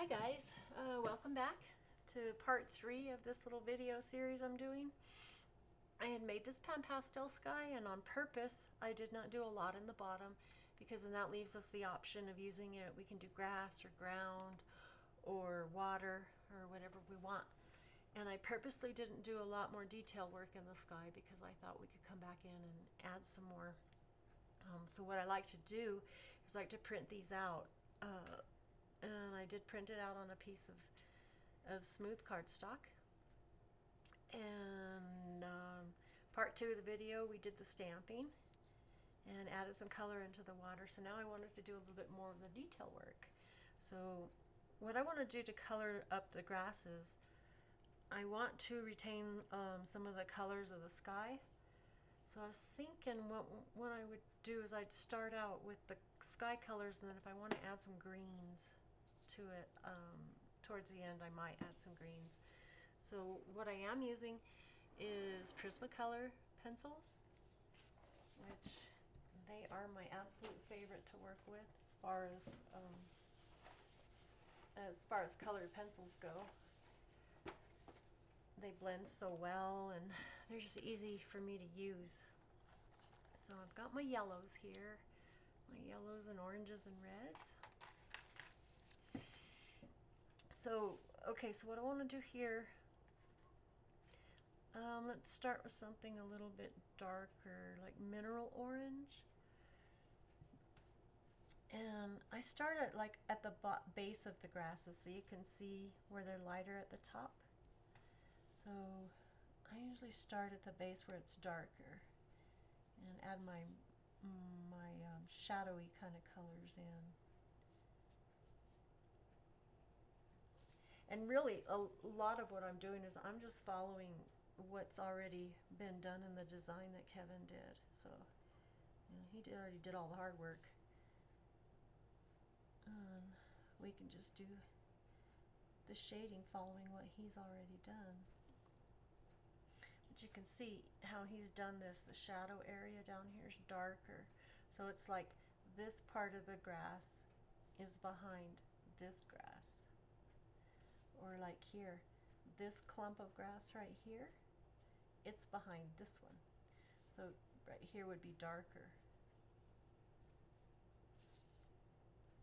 Hi guys, welcome back to part 3 of this little video series I'm doing. I had made this pan pastel sky, and on purpose I did not do a lot in the bottom because then that leaves us the option of using it. We can do grass or ground or water or whatever we want. And I purposely didn't do a lot more detail work in the sky because I thought we could come back in and add some more. So what I like to do is like to print these out. And I did print it out on a piece of smooth cardstock. And part 2 of the video, we did the stamping and added some color into the water. So now I wanted to do a little bit more of the detail work. So what I want to do to color up the grasses, I want to retain some of the colors of the sky. So I was thinking what I would do is I'd start out with the sky colors, and then if I want to add some greens to it towards the end, I might add some greens. So what I am using is Prismacolor Pencils, which they are my absolute favorite to work with as far as colored pencils go. They blend so well and they're just easy for me to use. So I've got my yellows here, my yellows and oranges and reds. So, okay, so what I want to do here, let's start with something a little bit darker, like mineral orange. And I start at at the base of the grasses so you can see where they're lighter at the top. So I usually start at the base where it's darker and add my shadowy kind of colors in. And really, a lot of what I'm doing is I'm just following what's already been done in the design that Kevin did. So, you know, he already did all the hard work. And we can just do the shading following what he's already done. But you can see how he's done this. The shadow area down here is darker. So it's like this part of the grass is behind this grass. Or like here, this clump of grass right here, it's behind this one. So right here would be darker.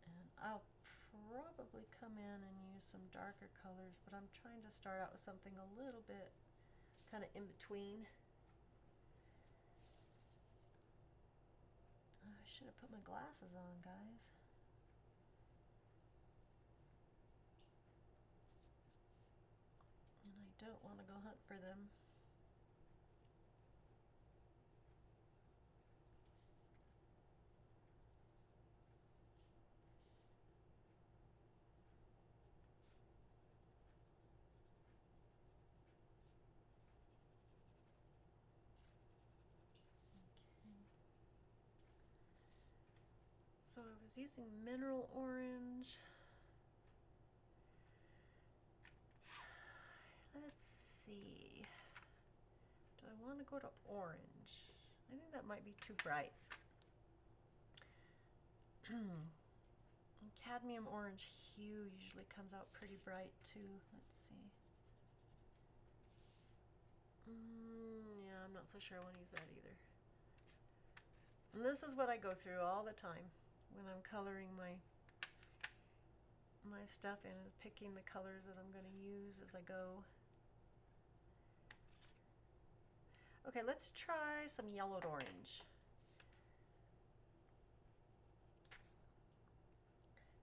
And I'll probably come in and use some darker colors, but I'm trying to start out with something a little bit kind of in between. I should have put my glasses on, guys. And I don't want to go hunt for them. Okay. So I was using mineral orange. Let's see. Do I want to go to orange? I think that might be too bright. Cadmium orange hue usually comes out pretty bright too. Let's see. Yeah, I'm not so sure I want to use that either. And this is what I go through all the time when I'm coloring my stuff and picking the colors that I'm going to use as I go. Okay, let's try some yellowed orange.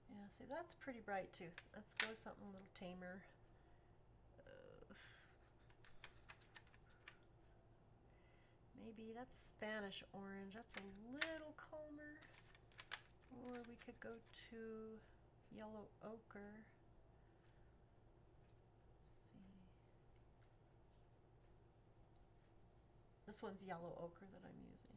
Yeah, see, that's pretty bright too. Let's go with something a little tamer. Maybe that's Spanish orange. That's a little calmer. Or we could go to yellow ochre. Let's see. This one's yellow ochre that I'm using.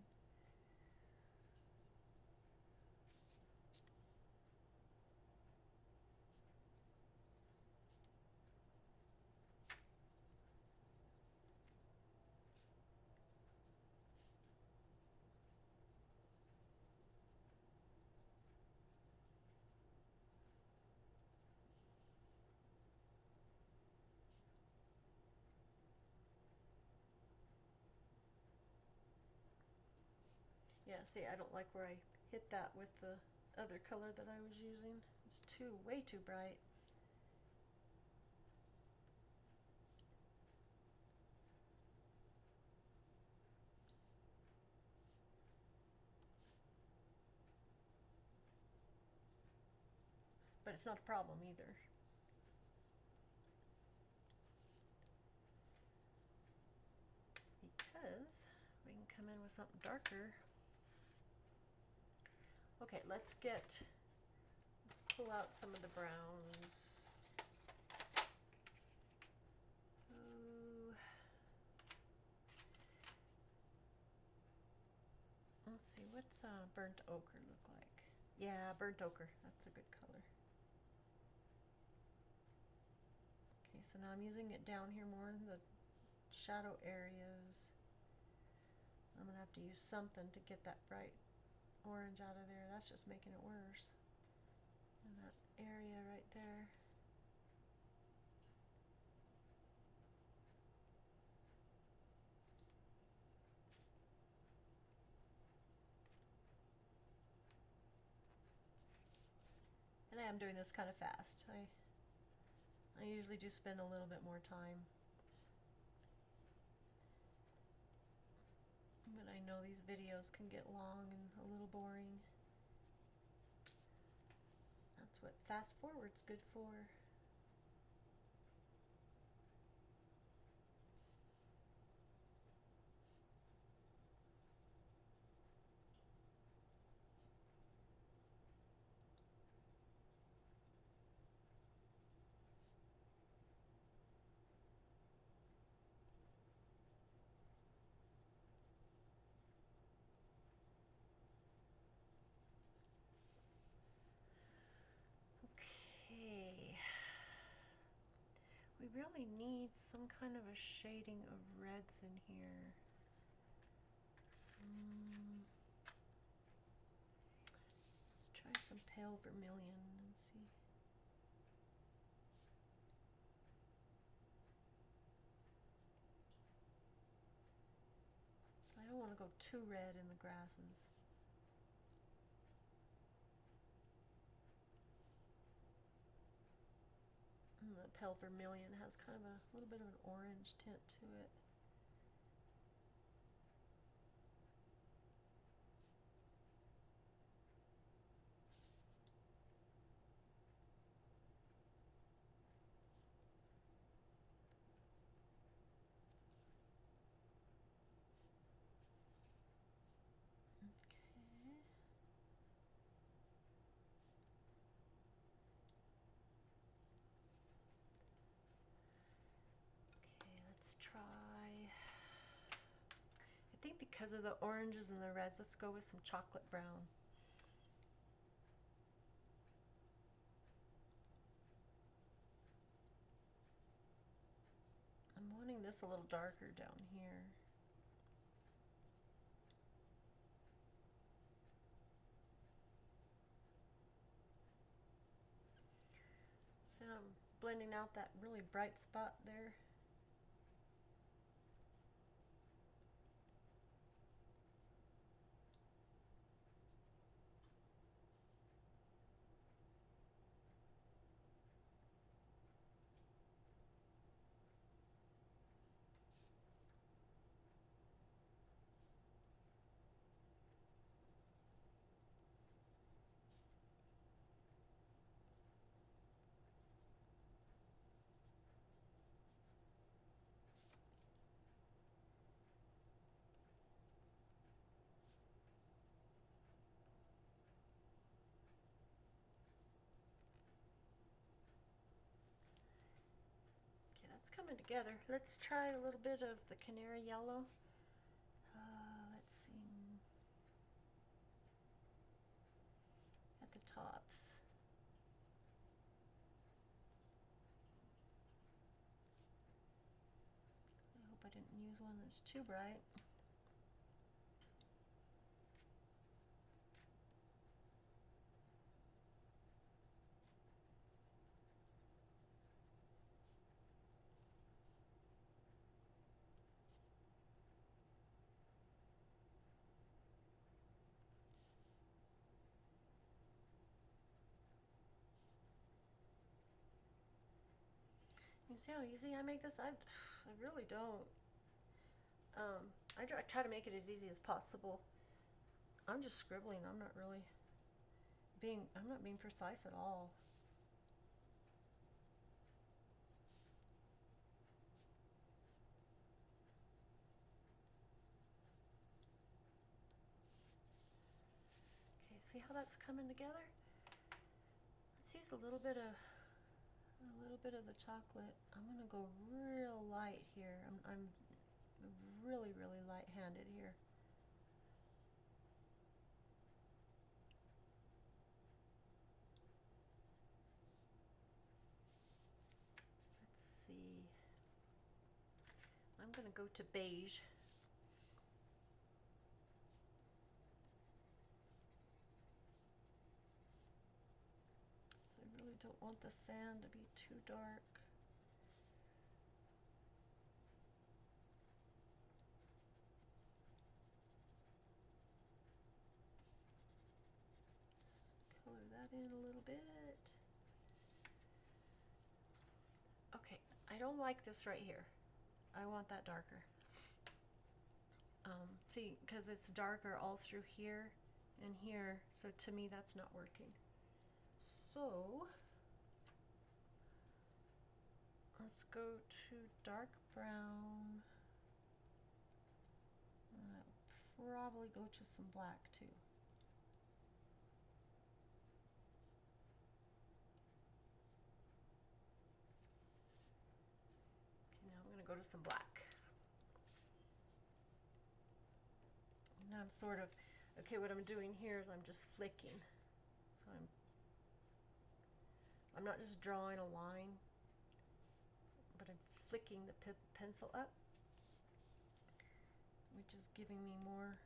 Yeah, see, I don't like where I hit that with the other color that I was using. It's way too bright. But it's not a problem either. Because we can come in with something darker. Okay, let's pull out some of the browns. Ooh. Let's see, what's burnt ochre look like? Yeah, burnt ochre, that's a good color. Okay, so now I'm using it down here more in the shadow areas. I'm gonna have to use something to get that bright orange out of there. That's just making it worse. In that area right there. And I am doing this kind of fast. I usually do spend a little bit more time. But I know these videos can get long and a little boring. That's what fast forward's good for. Okay. We really need some kind of a shading of reds in here. Let's try some pale vermilion and see. I don't want to go too red in the grasses. And the pale vermilion has kind of a little bit of an orange tint to it. I think because of the oranges and the reds, let's go with some chocolate brown. I'm wanting this a little darker down here. So I'm blending out that really bright spot there. Coming together. Let's try a little bit of the Canary Yellow. Let's see. At the tops. I hope I didn't use one that's too bright. You see how easy I make this? I really don't. I try to make it as easy as possible. I'm just scribbling. I'm not being precise at all. Okay, see how that's coming together? Let's use a little bit of the chocolate. I'm gonna go real light here. I'm really light-handed here. Let's see. I'm gonna go to beige. So I really don't want the sand to be too dark. Color that in a little bit. Okay, I don't like this right here. I want that darker. See, because it's darker all through here and here, so to me that's not working. So let's go to dark brown. I'll probably go to some black too. Okay, now I'm going to go to some black. Now I'm sort of, okay, what I'm doing here is I'm just flicking. So I'm not just drawing a line, but I'm flicking the pencil up, which is giving me more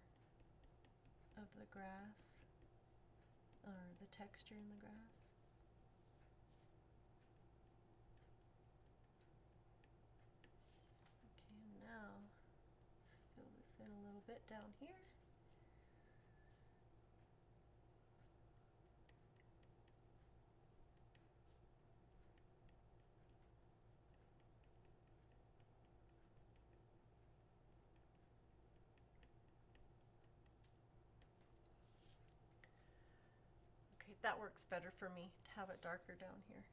of the grass, or the texture in the grass. Okay, now let's fill this in a little bit down here. Okay, that works better for me to have it darker down here.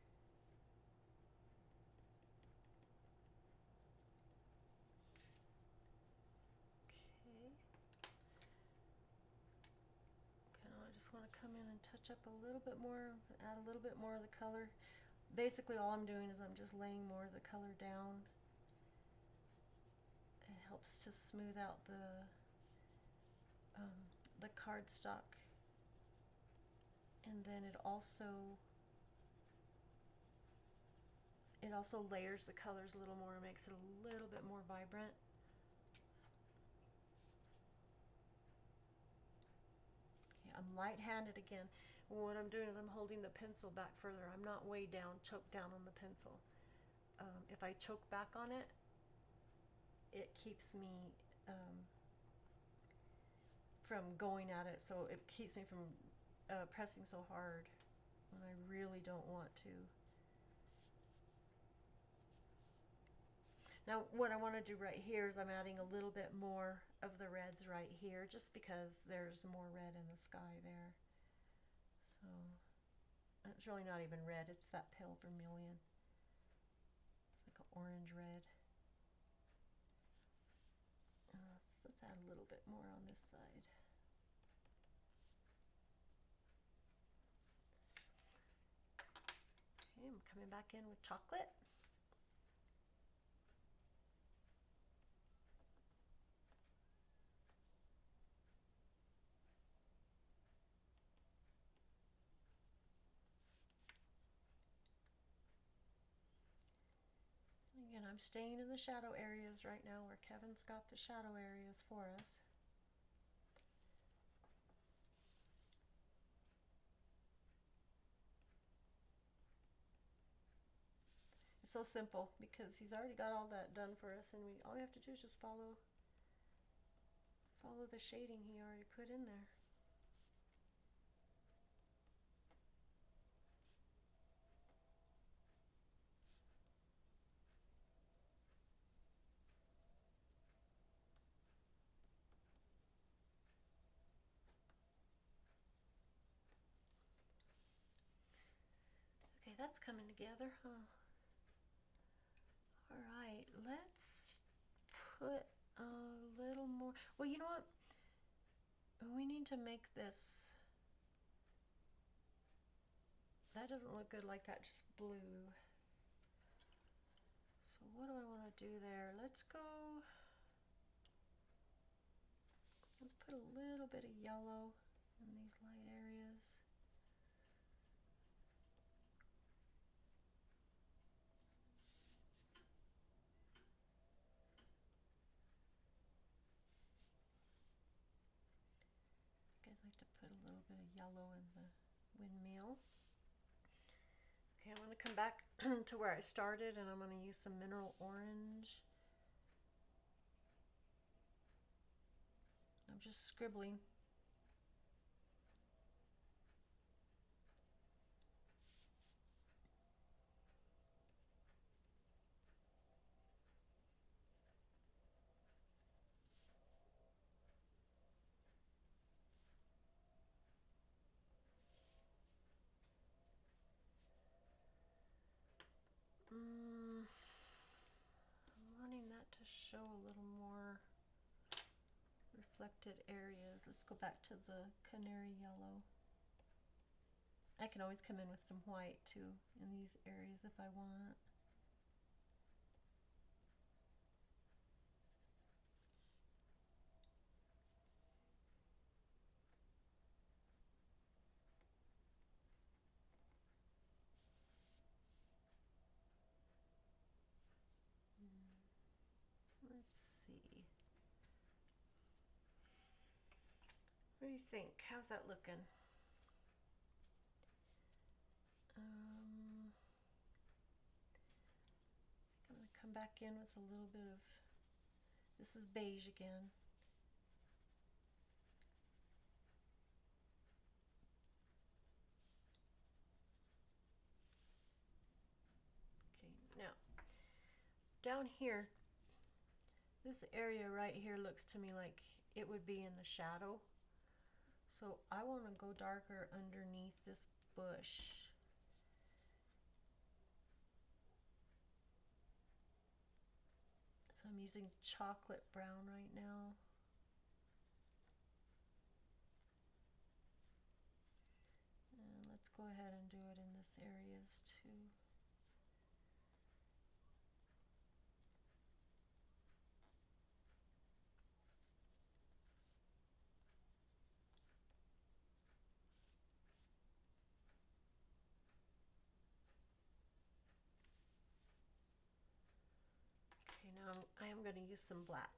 I just want to come in and touch up a little bit more, add a little bit more of the color. Basically all I'm doing is I'm just laying more of the color down. It helps to smooth out the cardstock, and then it also layers the colors a little more, makes it a little bit more vibrant. I'm light-handed again. What I'm doing is I'm holding the pencil back further. I'm not way down, choked down on the pencil. If I choke back on it, it keeps me from going at it. So it keeps me from pressing so hard when I really don't want to. Now what I want to do right here is I'm adding a little bit more of the reds right here, just because there's more red in the sky there. So it's really not even red, it's that pale vermilion. It's like an orange red. Let's add a little bit more on this side. Okay, I'm coming back in with chocolate. Again, I'm staying in the shadow areas right now where Kevin's got the shadow areas for us. It's so simple because he's already got all that done for us, and all we have to do is just follow the shading he already put in there. that's coming together, huh? All right, let's put a little more. Well, you know what? We need to make this. That doesn't look good like that, just blue. So what do I want to do there? Let's go. Let's put a little bit of yellow in these light areas. I'd like to put a little bit of yellow in the windmill. Okay, I'm going to come back to where I started, and I'm going to use some mineral orange. I'm just scribbling. I'm wanting that to show a little more reflected areas. Let's go back to the Canary Yellow. I can always come in with some white too in these areas if I want. Let's see. What do you think? How's that looking? I'm going to come back in with a little bit of, this is beige again. Okay, now down here, this area right here looks to me like it would be in the shadow. So I want to go darker underneath this bush. So I'm using chocolate brown right now. And let's go ahead and do it in this areas too. Okay, now I am going to use some black.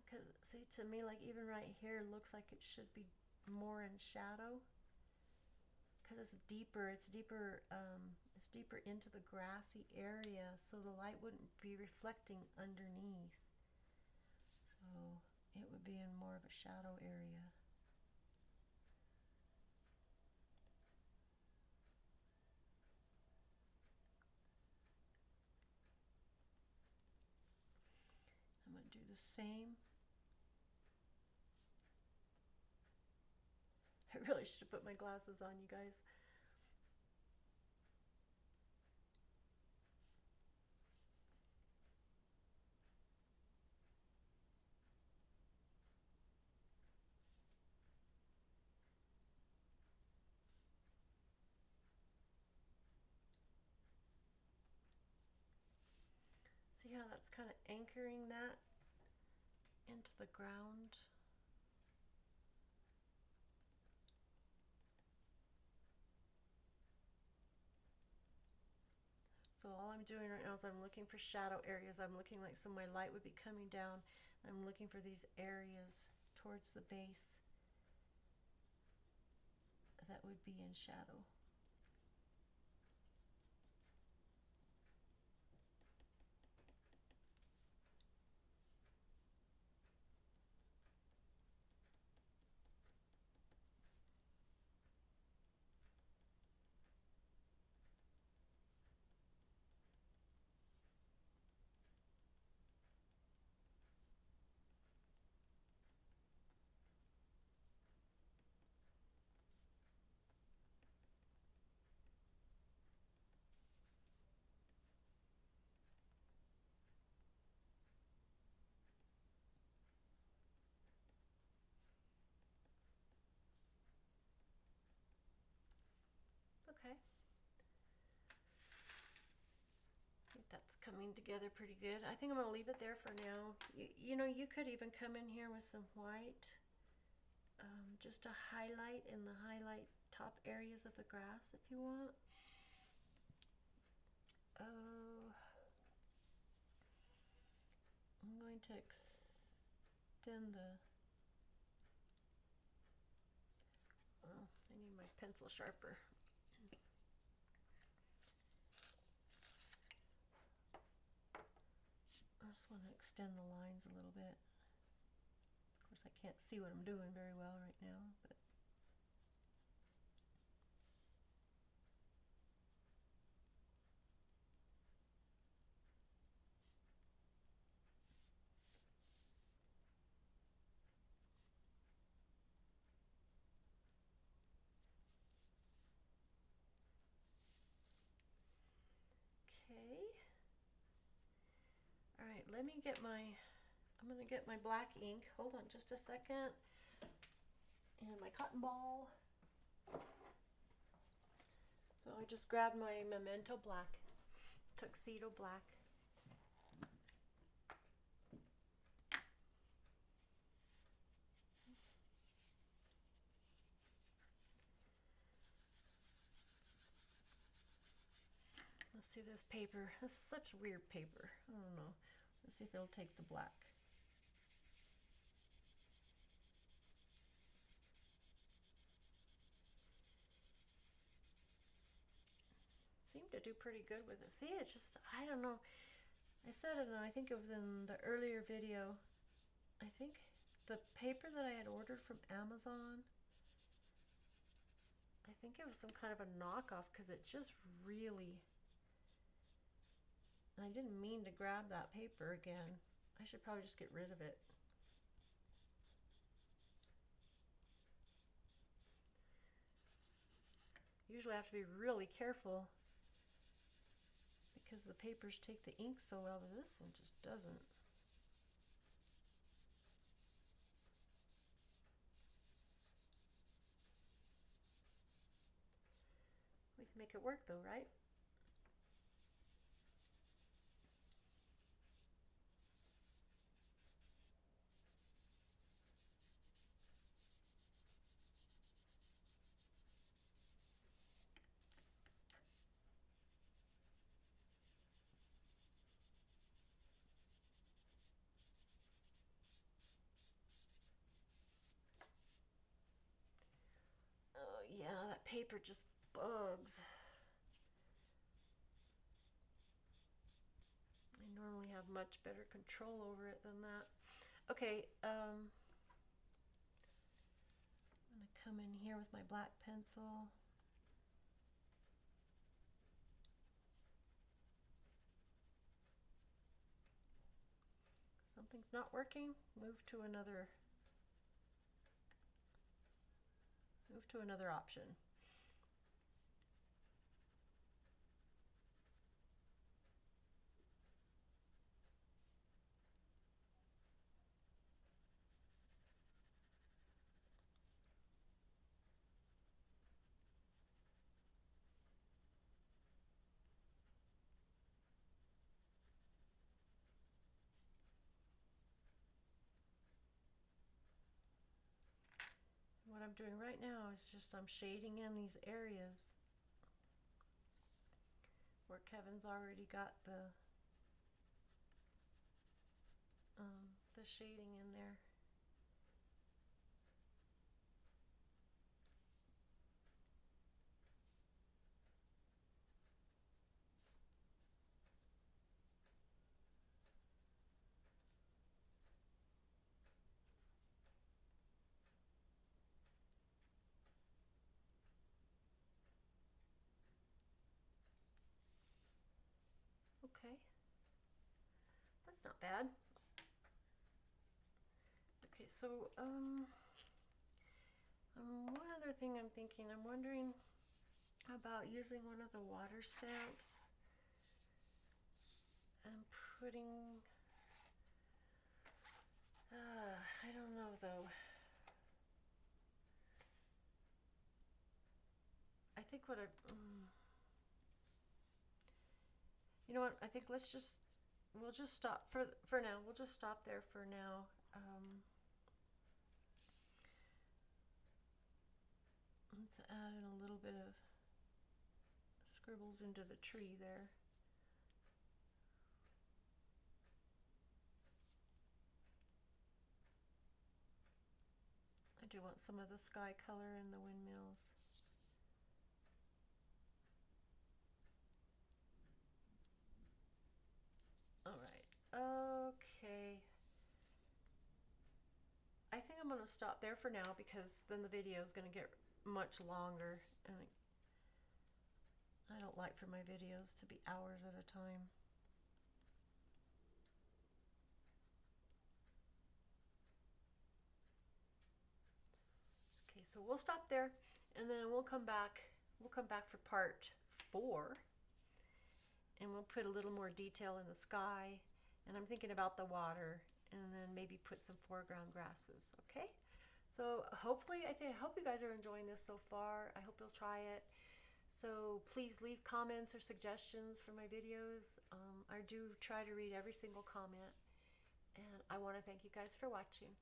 Because see, to me, like even right here looks like it should be more in shadow. Because it's deeper into the grassy area, so the light wouldn't be reflecting underneath. So it would be in more of a shadow area. I'm going to do the same. I really should have put my glasses on, you guys. See how that's kind of anchoring that into the ground? So all I'm doing right now is I'm looking for shadow areas. I'm looking like so my light would be coming down. I'm looking for these areas towards the base that would be in shadow. coming together pretty good. I think I'm going to leave it there for now. You know, you could even come in here with some white, just to highlight in the highlight top areas of the grass if you want. I'm going to extend the, oh, I need my pencil sharper. I just want to extend the lines a little bit. Of course, I can't see what I'm doing very well right now, but okay. All right, let me get my, I'm going to get my black ink. Hold on just a second. And my cotton ball. So I just grabbed my Memento black, Tuxedo black. Let's see this paper. This is such weird paper. I don't know. Let's see if it'll take the black. Seemed to do pretty good with it. See, it's just, I don't know. I said it, and I think it was in the earlier video. I think the paper that I had ordered from Amazon, I think it was some kind of a knockoff because it just really, and I didn't mean to grab that paper again. I should probably just get rid of it. Usually I have to be really careful because the papers take the ink so well, but this one just doesn't. We can make it work though, right? Oh yeah, that paper just bugs. I normally have much better control over it than that. Okay, I'm gonna come in here with my black pencil. Something's not working. Move to another option. What I'm doing right now is just I'm shading in these areas where Kevin's already got the shading in there. Okay, that's not bad. Okay, so one other thing I'm thinking, I'm wondering about using one of the water stamps and putting, I don't know though. I think what You know what? I think we'll just stop for now. We'll just stop there for now. Let's add in a little bit of scribbles into the tree there. I do want some of the sky color in the windmills. All right, okay. I think I'm going to stop there for now because then the video is going to get much longer, and I don't like for my videos to be hours at a time. Okay, so we'll stop there, and then we'll come back. We'll come back for part 4, and we'll put a little more detail in the sky, and I'm thinking about the water, and then maybe put some foreground grasses. Okay, so hopefully I hope you guys are enjoying this so far. I hope you'll try it. So please leave comments or suggestions for my videos. I do try to read every single comment, and I want to thank you guys for watching.